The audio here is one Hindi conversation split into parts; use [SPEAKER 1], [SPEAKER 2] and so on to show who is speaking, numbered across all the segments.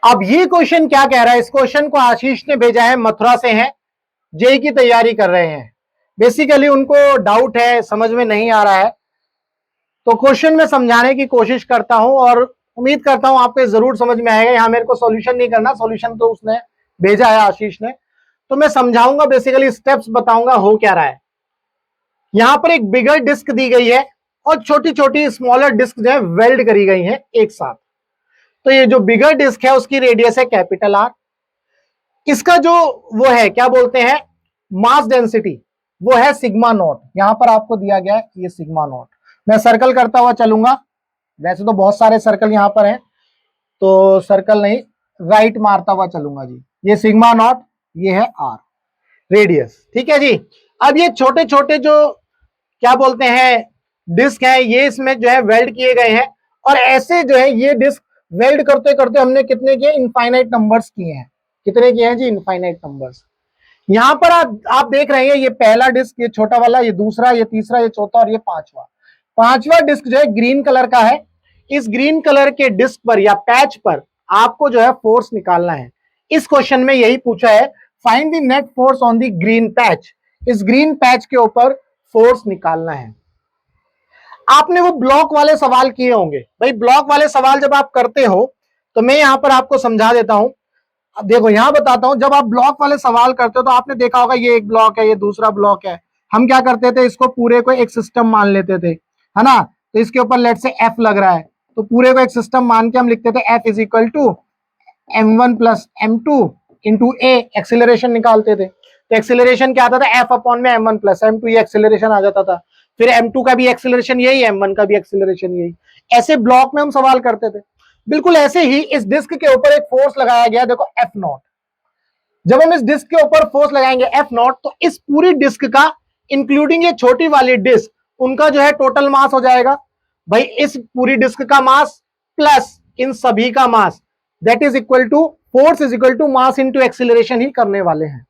[SPEAKER 1] अब ये क्वेश्चन क्या कह रहा है, इस क्वेश्चन को आशीष ने भेजा है, मथुरा से है, जेई की तैयारी कर रहे हैं। बेसिकली उनको डाउट है, समझ में नहीं आ रहा है, तो क्वेश्चन में समझाने की कोशिश करता हूं और उम्मीद करता हूं आपको जरूर समझ में आएगा। यहां मेरे को सॉल्यूशन नहीं करना, सॉल्यूशन तो उसने भेजा है आशीष ने, तो मैं समझाऊंगा, बेसिकली स्टेप्स बताऊंगा हो क्या रहा है। यहां पर एक बिगर डिस्क दी गई है और छोटी छोटी स्मॉलर डिस्क जो है वेल्ड करी गई है एक साथ। तो ये जो बिगर डिस्क है उसकी रेडियस है कैपिटल आर। इसका जो वो है क्या बोलते हैं मास डेंसिटी, वो है सिग्मा नॉट। यहां पर आपको दिया गया है ये सिग्मा नॉट। मैं सर्कल करता हुआ चलूंगा, वैसे तो बहुत सारे सर्कल यहां पर हैं, तो सर्कल नहीं, राइट मारता हुआ चलूंगा जी। ये सिग्मा नॉट, ये है आर रेडियस, ठीक है जी। अब ये छोटे छोटे जो क्या बोलते हैं डिस्क है, ये इसमें जो है वेल्ड किए गए हैं, और ऐसे जो है ये डिस्क वेल्ड करते करते हमने कितने किए, इनफाइनाइट नंबर्स किए हैं। कितने किए हैं जी, इनफाइनाइट नंबर्स। यहां पर आप देख रहे हैं, ये पहला डिस्क, ये छोटा वाला, ये दूसरा, ये तीसरा, ये चौथा और ये पांचवा। पांचवा डिस्क जो है ग्रीन कलर का है। इस ग्रीन कलर के डिस्क पर या पैच पर आपको जो है फोर्स निकालना है। इस क्वेश्चन में यही पूछा है, find the net force on the green patch. इस ग्रीन पैच के ऊपर फोर्स निकालना है। आपने वो ब्लॉक वाले सवाल किए होंगे भाई। ब्लॉक वाले सवाल जब आप करते हो तो मैं यहां पर आपको समझा देता हूं। अब देखो यहां बताता हूं, जब आप ब्लॉक वाले सवाल करते हो तो आपने देखा होगा ये एक ब्लॉक है, ये दूसरा ब्लॉक है। हम क्या करते थे, इसको पूरे को एक सिस्टम मान लेते थे, है ना। तो इसके ऊपर लेट से एफ लग रहा है, तो पूरे को एक सिस्टम मान के हम लिखते थे F is equal to m1 plus m2 into A, acceleration निकालते थे। तो एक्सिलरेशन क्या आता था, एफ अपॉन में m1 प्लस m2, ये एक्सिलरेशन आ जाता था। फिर m2 का भी एक्सिलरेशन यही, m1 का भी एक्सिलरेशन यही। ऐसे ब्लॉक में हम सवाल करते थे। बिल्कुल ऐसे ही इस डिस्क के ऊपर एक फोर्स लगाया गया, देखो एफ नॉट। जब हम इस डिस्क के ऊपर फोर्स लगाएंगे एफ नॉट, तो इस पूरी डिस्क का इंक्लूडिंग ये छोटी वाली डिस्क, उनका जो है टोटल मास हो जाएगा भाई, इस पूरी डिस्क का मास प्लस इन सभी का mass, that is equal to force is equal to mass into acceleration ही करने वाले हैं।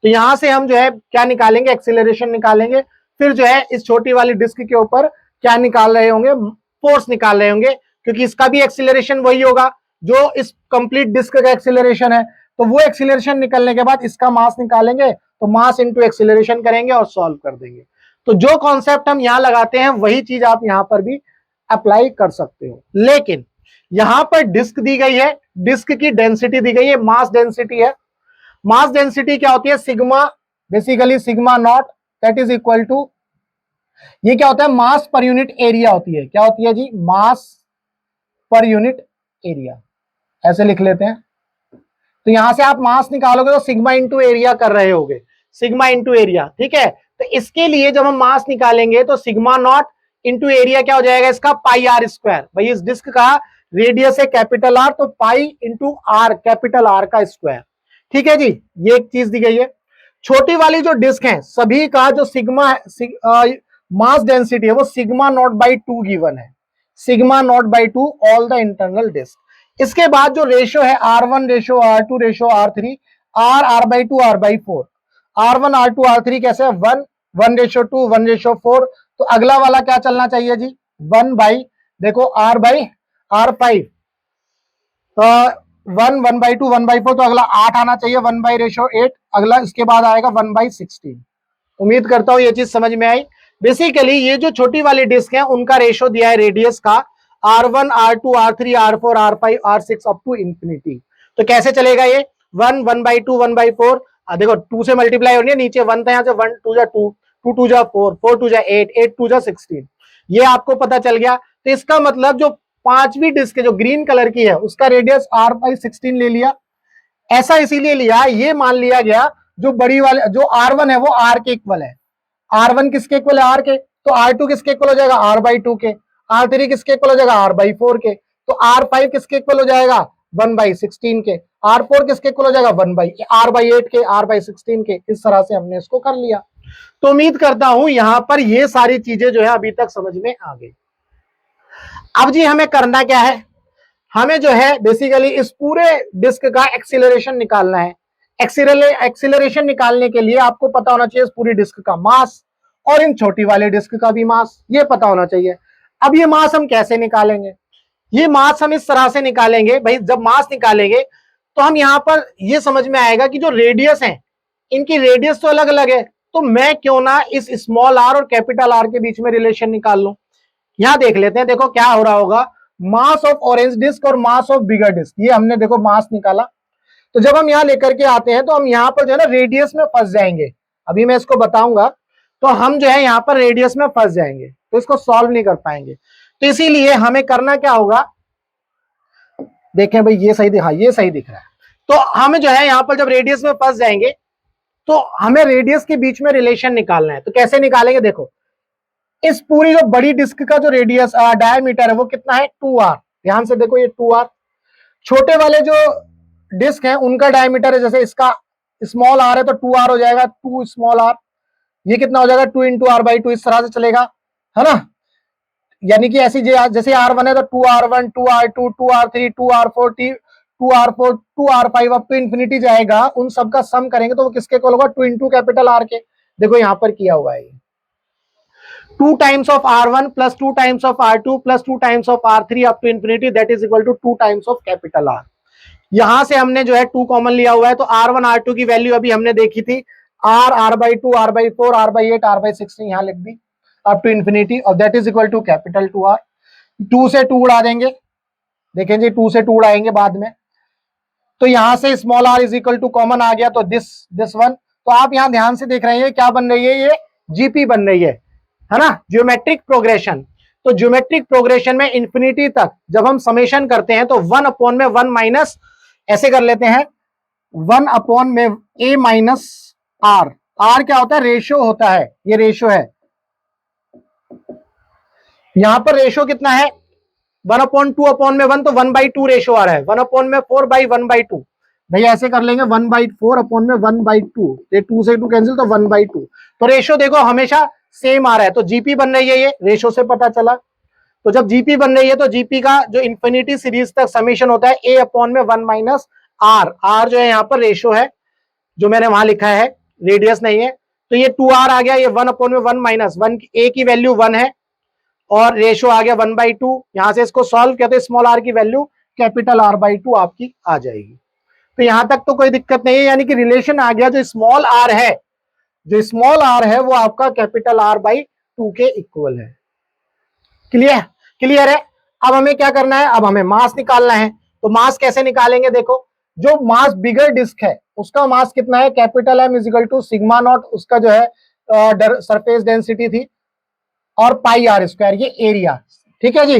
[SPEAKER 1] तो यहां से हम जो है क्या निकालेंगे, एक्सीलरेशन निकालेंगे। फिर जो है इस छोटी वाली डिस्क के ऊपर क्या निकाल रहे होंगे, फोर्स निकाल रहे होंगे, क्योंकि इसका भी एक्सीलरेशन वही होगा जो इस कंप्लीट डिस्क का एक्सीलरेशन है। तो वो एक्सीलरेशन निकलने के बाद इसका मास निकालेंगे, तो मास इंटू एक्सीलरेशन करेंगे और सॉल्व कर देंगे। तो जो कॉन्सेप्ट हम यहां लगाते हैं वही चीज आप यहां पर भी अप्लाई कर सकते हो। लेकिन यहां पर डिस्क दी गई है, डिस्क की डेंसिटी दी गई है, मास डेंसिटी है। मास डेंसिटी क्या होती है, sigma, basically sigma naught, that is equal to, ये क्या होता है, मास पर यूनिट एरिया होती है। क्या होती है जी, मास पर यूनिट एरिया, ऐसे लिख लेते हैं। तो यहां से आप मास निकालोगे तो सिग्मा इंटू एरिया कर रहे होगे, सिग्मा इंटू एरिया, ठीक है। तो इसके लिए जब हम मास निकालेंगे तो सिग्मा नॉट इंटू एरिया क्या हो जाएगा इसका, पाई आर स्क्वायर। भाई इस डिस्क का रेडियस है कैपिटल आर, तो pi into R, capital R का स्क्वायर, ठीक है जी। ये एक चीज दी गई है। छोटी वाली जो डिस्क है सभी का जो सिग्मा मास डेंसिटी है वो सिग्मा नॉट बाई 2 गिवन है, sigma naught by 2 all the internal disc. इसके बाद जो रेशो है R1 ratio R2 ratio R3, R by 2 R by 4, R1 R2 R3 कैसे है, 1 रेशो 2 1 रेशो 4। तो अगला वाला क्या चलना चाहिए जी, 1 बाई, देखो R बाई R5, तो 1 बाई 2 1 बाई 4, तो अगला 8 आना चाहिए, 1 बाई रेशो 8। अगला इसके बाद आएगा 1 बाई 16। उम्मीद करता हूं ये चीज समझ में आई। बेसिकली ये जो छोटी वाली डिस्क है उनका रेशो दिया है रेडियस का, R1 R2 R3 R4 R5 R6 up to infinity. तो कैसे चलेगा ये, 1 बाई 2 1 बाई 4, देखो 2 से मल्टीप्लाई होनी है, नीचे 1 था, यहां से 1 2 जा 2 2 2 जा 4 4 2 जा 8 8 2 जा 16। ये आपको पता चल गया। तो इसका मतलब जो पांचवी डिस्क जो ग्रीन कलर की है उसका रेडियस R बाई 16 ले लिया। ऐसा इसीलिए लिया, ये मान लिया गया जो बड़ी वाले जो R1 है वो R के इक्वल है। R1 किसके इक्वल है, R के, तो R2 किसके इक्वल हो जाएगा, R बाई 2 के। R3 किसके इक्वल हो जाएगा, R बाई 4 के। तो R5 किसके इक्वल हो जाएगा, 1 बाई 16 के। R4 किसके इक्वल हो जाएगा, 1 बाई R बाई 8 के, R बाई 16 के। इस तरह से हमने इसको कर लिया। तो उम्मीद करता हूं यहां पर ये सारी चीजें जो है अभी तक समझ में आ गई। अब जी हमें करना क्या है, हमें जो है बेसिकली इस पूरे डिस्क का एक्सीलरेशन निकालना है। एक्सीलरेशन निकालने के लिए आपको पता होना चाहिए इस पूरी डिस्क का मास और इन छोटी वाले डिस्क का भी मास, ये पता होना चाहिए। अब ये मास हम कैसे निकालेंगे, ये मास हम इस तरह से निकालेंगे भाई, जब मास निकालेंगे तो हम यहां पर ये समझ में आएगा कि जो रेडियस है इनकी रेडियस तो अलग अलग है, तो मैं क्यों ना इस स्मॉल आर और कैपिटल आर के बीच में रिलेशन निकाल लूं। यहां देख लेते हैं, देखो क्या हो रहा होगा, मास ऑफ ऑरेंज डिस्क और मास ऑफ बिगर डिस्क, ये हमने देखो मास निकाला। तो जब हम यहां लेकर के आते हैं तो हम यहां पर जो है ना रेडियस में फंस जाएंगे, अभी मैं इसको बताऊंगा। तो हम जो है यहां पर रेडियस में फंस जाएंगे, तो इसको सॉल्व नहीं कर पाएंगे। तो इसीलिए हमें करना क्या होगा, देखें भाई ये सही दिखा, ये सही दिख रहा है। तो हम जो है यहां पर जब रेडियस में फंस जाएंगे तो हमें रेडियस के बीच में रिलेशन निकालना है। तो कैसे निकालेंगे, देखो इस पूरी जो बड़ी डिस्क का जो रेडियस डायमीटर है वो कितना है 2r, ध्यान से देखो ये 2r। छोटे वाले जो डिस्क है उनका डायमीटर है, जैसे इसका स्मॉल आर है तो 2r हो जाएगा, 2 स्मॉल आर, ये कितना हो जाएगा 2 × r/2, इस तरह से चलेगा, है ना। यानी कि ऐसी जैसे r1 है तो 2r1 2r2 2r3 2r4 2r4 2r5 up to infinity जाएगा, उन सबका सम करेंगे तो वो किसके इक्वल होगा 2 × कैपिटल आर के। देखो यहां पर किया हुआ है 2 times of r1 plus 2 times of r2 plus 2 times of r3 up to infinity, that is equal to 2 times of capital R. यहां से हमने जो है 2 कॉमन लिया हुआ है, तो r1 r2 की वैल्यू अभी हमने देखी थी, r/2 r/4 r/8 r/16 यहां लिख दी अप टू इंफिनिटी, और that is equal to capital 2r। 2 से 2 उड़ा देंगे, देखें जी 2 से 2 उड़ाएंगे बाद में, तो यहां से small r is equal to common आ गया, तो दिस वन। तो आप यहां ध्यान से देख रहे हैं क्या बन रही है, ये जीपी बन रही है ना, ज्योमेट्रिक प्रोग्रेशन। तो ज्योमेट्रिक प्रोग्रेशन में इंफिनिटी तक जब हम समेशन करते हैं तो 1/1 माइनस, ऐसे कर लेते हैं 1/में a माइनस r, r क्या होता है रेशियो होता है, ये रेशियो है, यहां पर रेशियो कितना है 1/2 में 1, तो 1/2 रेशियो आ रहा है, 1 में 4/1/2, भैया ऐसे कर लेंगे 1/4 में 1/2, ये 2 से 2 कैंसिल, तो 1/2। तो रेशियो देखो हमेशा सेम आ रहा है, तो जीपी बन रही है, ये रेशियो से पता चला। तो जब जीपी बन रही है तो जीपी का जो इंफिनिटी सीरीज तक समेशन होता है a/में 1 माइनस आर, आर जो है यहाँ पर रेशियो है जो मैंने वहां लिखा है, रेडियस नहीं है। तो ये 2r आ गया, ये 1/में 1 माइनस 1, a की वैल्यू 1 है और रेशियो आ गया 1/2। यहां से इसको सॉल्व किया तो स्मॉल r की वैल्यू कैपिटल r/2 आपकी आ जाएगी। तो यहां तक तो कोई दिक्कत नहीं है, यानी कि रिलेशन आ गया, जो स्मॉल r है, जो स्मॉल r है वो आपका कैपिटल r/2 के इक्वल है। क्लियर, क्लियर है। अब हमें क्या करना है, अब हमें मास निकालना है। तो मास कैसे निकालेंगे, देखो जो मास बिगर डिस्क है उसका मास कितना है, capital M is equal to sigma naught, उसका जो है सरफेस डेंसिटी थी, और πr², ये एरिया, ठीक है जी,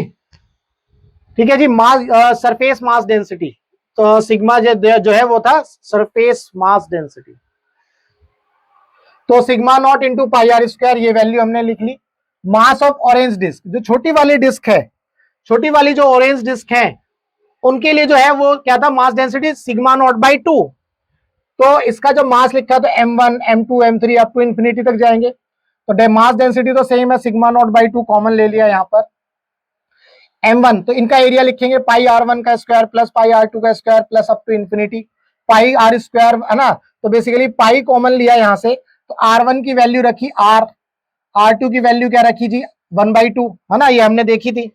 [SPEAKER 1] ठीक है जी। मास सरफेस मास डेंसिटी, तो सिग्मा जो है वो था सरफेस मास डेंसिटी, तो सिग्मा नॉट इंटू πr², ये वैल्यू हमने लिख ली। मास ऑफ ऑरेंज डिस्क, जो छोटी वाली डिस्क है, छोटी वाली जो ऑरेंज डिस्क है उनके लिए जो है वो क्या था, mass density sigma naught by 2। तो इसका जो मास लिखा तो m1 m2 m3 up to infinity तक जाएंगे, तो मास डेंसिटी तो सेम है, सिग्मा नॉट बाई 2 कॉमन ले लिया यहाँ पर। m1 तो इनका एरिया लिखेंगे πr1 का स्क्वायर प्लस πr2 का square plus up to infinity πr², है ना। तो बेसिकली पाई कॉमन लिया यहाँ से, तो r1 की वैल्यू रखी r, r2 की वैल्यू क्या रखी जी 1/2, है ना, ये हमने देखी थी।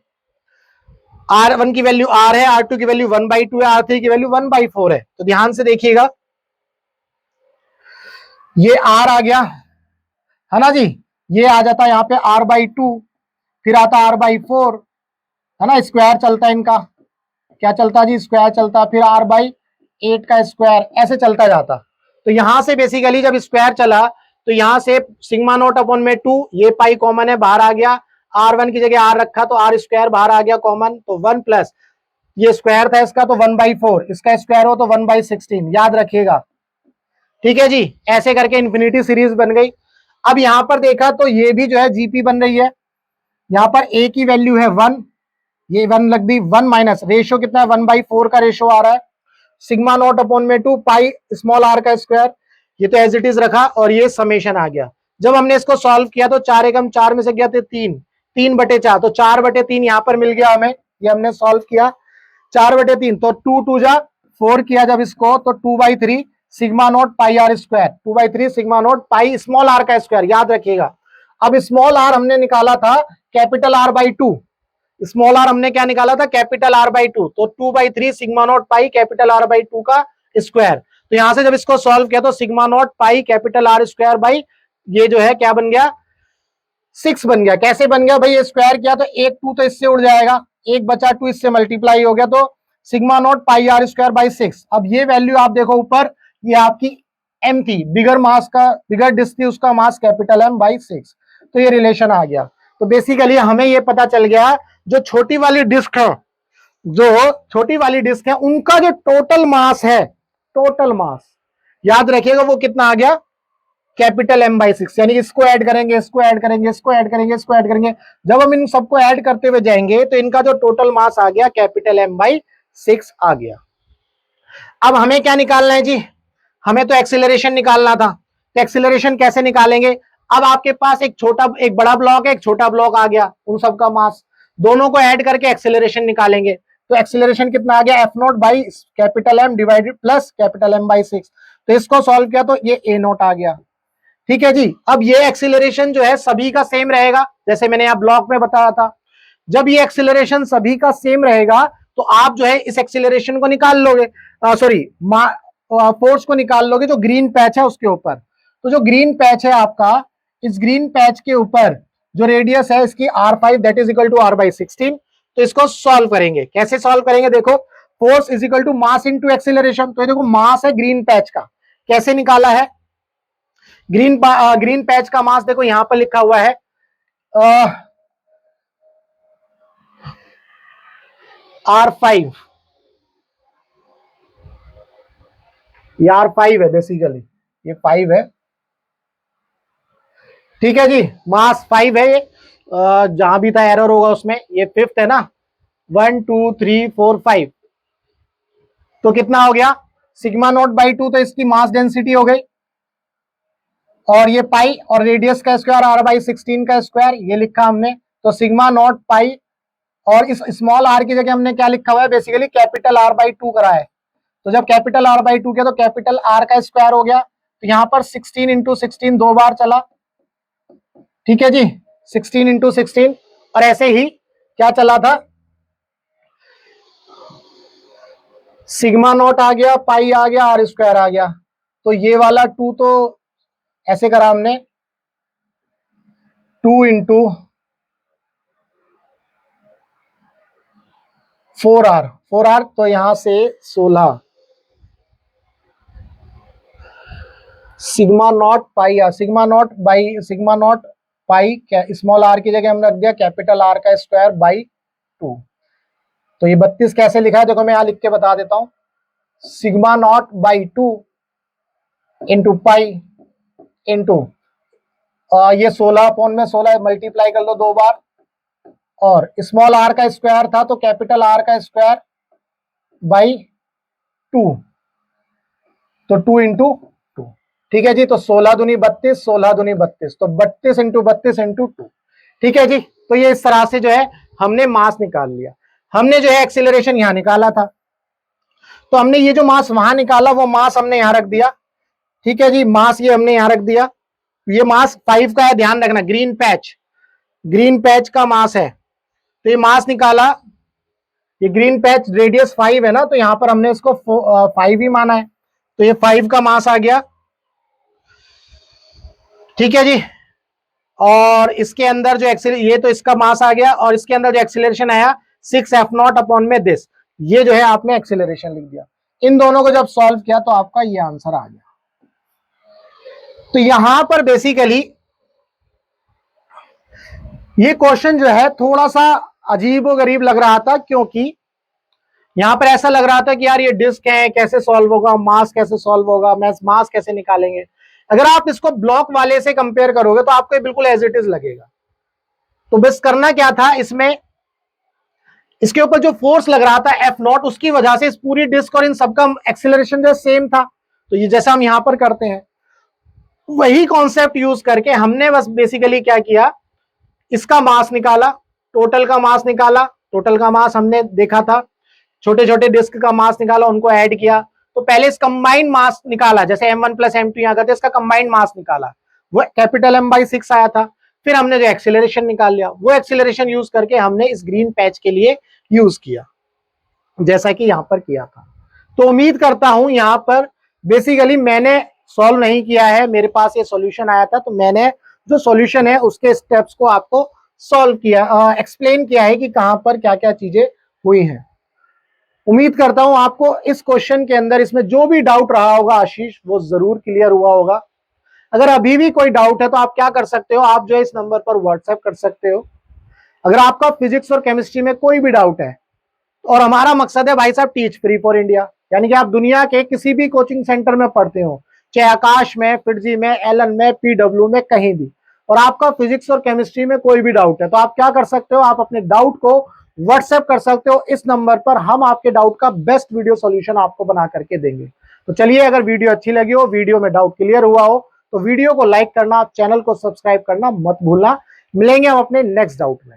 [SPEAKER 1] r1 की वैल्यू r है, r2 की वैल्यू 1/2 है, r3 की वैल्यू 1/4 है। तो ध्यान से देखिएगा, ये r आ गया, है ना जी, ये आ जाता है यहाँ पे r/2, फिर आता r/4, है ना, स्क्वायर चलता है इनका, क्या चलता जी स्क्वायर चलता, फिर r/8 का स्क्वायर, ऐसे चलता जाता। तो यहां से बेसिकली जब स्क्वायर चला तो यहां से सिग्मा नॉट अपॉन में 2, ये पाई कॉमन है बाहर आ गया, r1 की जगह r रखा तो r² बाहर आ गया कॉमन, तो 1 प्लस ये स्क्वायर था इसका तो 1/4, इसका स्क्वायर हो तो 1/16, याद रखिएगा, ठीक है जी। ऐसे करके इंफिनिटी सीरीज बन गई। अब यहां पर देखा तो ये भी जो है जीपी बन रही है, यहां पर a की वैल्यू है 1, ये 1 लग दी, 1 माइनस रेशियो कितना है 1/4 का रेशियो आ रहा है, सिग्मा नॉट अपॉन में 2 पाई स्मॉल r का स्क्वायर, ये तो एज इट इज रखा, और ये समेशन आ गया। जब हमने इसको सॉल्व किया तो 4 एकम 4 में से गया थे 3, 3/4, तो 4/3 यहां पर मिल गया हमें, ये हमने सॉल्व किया 4/3, तो 2 2 जा 4 किया जब इसको, तो 2/3 sigma not πr², 2/3 sigma naught pi small r का स्क्वायर, याद रखिएगा। अब स्मॉल r हमने निकाला था कैपिटल R/2, स्मॉल आर हमने क्या निकाला था, कैपिटल आर बाई टू, तो 2/3 sigma naught pi capital R by two का स्क्वायर। तो यहां से जब इसको सॉल्व किया तो sigma naught pi capital R square by ये जो है क्या बन गया, 6 बन गया। कैसे बन गया भाई, ये स्क्वायर किया तो एक 2 तो इससे उड़ जाएगा, एक बचा 2 इससे मल्टीप्लाई हो गया, तो sigma naught pi R square by 6। अब ये वैल्यू आप देखो ऊपर, ये आपकी एम थी, बिगर मास का, बिगर डिस्क थी, उसका मास कैपिटल एम बाई 6, तो ये रिलेशन आ गया। तो बेसिकली हमें ये पता चल गया जो छोटी वाली डिस्क है, जो छोटी वाली डिस्क है उनका जो टोटल मास है, टोटल मास याद रखिएगा वो कितना आ गया, कैपिटल एम बाई 6। यानी इसको ऐड करेंगे, इसको ऐड करेंगे, इसको ऐड करेंगे, इसको ऐड करेंगे, जब हम इन सबको ऐड करते हुए जाएंगे तो इनका जो टोटल मास आ गया कैपिटल एम बाई 6 आ गया। अब हमें क्या निकालना है जी, हमें तो एक्सीलरेशन निकालना था। तो एक्सीलरेशन कैसे निकालेंगे, अब आपके पास एक छोटा एक बड़ा ब्लॉक है, एक छोटा ब्लॉक आ गया, उन सबका मास दोनों को ऐड करके एक्सीलरेशन निकालेंगे। तो एक्सीलरेशन कितना आ गया, F naught by capital M divided plus capital M by 6। तो इसको सॉल्व किया तो ये ए नॉट आ गया। ठीक है जी। अब ये एक्सीलरेशन जो है सभी का सेम रहेगा, जैसे मैंने यहाँ ब्लॉक में बताया था। जब ये एक्सीलरेशन सभी का सेम रहेगा तो आप जो है इस एक्सीलरेशन को निकाल लोगे, सॉरी फोर्स को निकाल लोगे जो ग्रीन पैच है उसके ऊपर। तो जो ग्रीन पैच है आपका, इस ग्रीन पैच के ऊपर जो रेडियस है इसकी r5 that is equal to r by 16। तो इसको सॉल्व करेंगे, कैसे सॉल्व करेंगे, देखो force is equal to mass into acceleration. तो ये देखो मास है ग्रीन पैच का, कैसे निकाला है, ग्रीन पैच का मास देखो यहां पर लिखा हुआ है R5, ये R5 है, बेसिकली ये 5 है। ठीक है जी, मास 5 है ये, जहां भी था एरर होगा उसमें, ये 5th है ना, 1 2 3 4 5। तो कितना हो गया, सिग्मा नॉट बाई 2, तो इसकी मास डेंसिटी हो गई, और ये पाई और रेडियस का स्क्वायर r बाई 16 का स्क्वायर, ये लिखा हमने। तो सिग्मा नॉट पाई, और इस स्मॉल r की जगह हमने क्या लिखा हुआ है, बेसिकली कैपिटल R बाई 2 करा है। तो जब कैपिटल R बाई 2 किया तो कैपिटल R का स्क्वायर हो गया। तो यहां पर 16 इंटू 16 दो बार चला, ठीक है जी, 16 इंटू 16, और ऐसे ही क्या चला था, सिग्मा नॉट आ गया, पाई आ गया, R स्क्वायर आ गया। तो ये वाला 2 तो ऐसे करा हमने, 2 इंटू 4R, तो यहां से 16 sigma naught pi R, sigma naught pi small r की जगह हमने रख दिया कैपिटल R का स्क्वायर बाई 2। तो ये 32 कैसे लिखा है, देखो मैं यहां लिख के बता देता हूं, sigma naught by 2 into pi into ये 16/16 मल्टीप्लाई कर लो दो बार, और स्मॉल r का स्क्वायर था तो कैपिटल R का स्क्वायर बाई 2, तो 2 इंटू 2। ठीक है जी, तो 16 दूनी 32, 16 दूनी 32, तो 32 इंटू 32 इंटू 2। ठीक है जी, तो ये इस तरह से जो है हमने मास निकाल लिया। हमने जो है एक्सीलरेशन यहां निकाला था, तो हमने ये जो मास वहां निकाला वो मास हमने यहां रख दिया। ठीक है जी, मास ये हमने यहां रख दिया, ये मास 5 का है, ध्यान रखना, ग्रीन पैच का मास है। तो ये मास निकाला, ये ग्रीन पैच रेडियस 5 है ना, तो यहां पर हमने इसको 5 ही माना है, तो ये 5 का मास आ गया। ठीक है जी, और इसके अंदर जो ये तो इसका मास आ गया, और इसके अंदर जो एक्सीलरेशन आया 6f0 अपॉन में दिस, ये जो है आपने एक्सीलरेशन लिख दिया। इन दोनों को जब सॉल्व किया तो आपका ये आंसर आ गया। तो यहां पर बेसिकली ये क्वेश्चन जो है थोड़ा सा अजीब गरीब लग रहा था, क्योंकि यहां पर ऐसा लग रहा था कि यार ये डिस्क है, कैसे सॉल्व होगा, मास कैसे सॉल्व होगा, मास कैसे निकालेंगे। अगर आप इसको ब्लॉक वाले से कंपेयर करोगे तो आपको बिल्कुल एज इट इज लगेगा। तो बस करना क्या था, इसमें इसके ऊपर जो फोर्स लग रहा था F0, उसकी वजह से इस पूरी डिस्क और इन सबका एक्सीलरेशन जो सेम था। तो ये जैसा हम यहां पर करते हैं वही कॉन्सेप्ट यूज करके हमने बस बेसिकली क्या किया, इसका मास निकाला, टोटल का मास निकाला, टोटल का मास हमने देखा था, छोटे छोटे डिस्क का मास निकाला, उनको ऐड किया। तो पहले इस कंबाइंड मास निकाला, जैसे M1 प्लस M2 यहां करते, इसका कंबाइंड मास निकाला, वो कैपिटल M बाई 6 आया था। फिर हमने जो एक्सीलरेशन निकाल लिया, वो एक्सीलरेशन यूज करके हमने इस ग्रीन पैच के लिए यूज किया, जैसा कि यहां पर किया था। तो उम्मीद करता हूं यहां पर बेसिकली मैंने सॉल्व नहीं किया है, मेरे पास ये सॉल्यूशन आया था, तो मैंने जो सॉल्यूशन है उसके स्टेप्स को आपको सॉल्व किया, एक्सप्लेन किया है कि कहां पर क्या क्या चीजें हुई हैं। उम्मीद करता हूं आपको इस क्वेश्चन के अंदर इसमें जो भी डाउट रहा होगा आशीष, वो जरूर क्लियर हुआ होगा। अगर अभी भी कोई डाउट है तो आप क्या कर सकते हो, आप जो है इस नंबर पर व्हाट्सएप कर सकते हो। अगर आपका फिजिक्स और केमिस्ट्री में कोई भी डाउट है, और हमारा मकसद है भाई साहब टीच फ्री फॉर इंडिया, यानी कि आप दुनिया के किसी भी कोचिंग सेंटर में पढ़ते हो, चाहे आकाश में, फिटजी में, एलन में, पीडब्ल्यू में, कहीं भी, और आपका फिजिक्स और केमिस्ट्री में कोई भी डाउट है, तो आप क्या कर सकते हो, आप अपने डाउट को व्हाट्सएप कर सकते हो इस नंबर पर। हम आपके डाउट का बेस्ट वीडियो सॉल्यूशन आपको बना करके देंगे। तो चलिए, अगर वीडियो अच्छी लगी हो, वीडियो में डाउट क्लियर हुआ हो, तो वीडियो को लाइक करना, चैनल को सब्सक्राइब करना मत भूलना। मिलेंगे हम अपने नेक्स्ट डाउट में।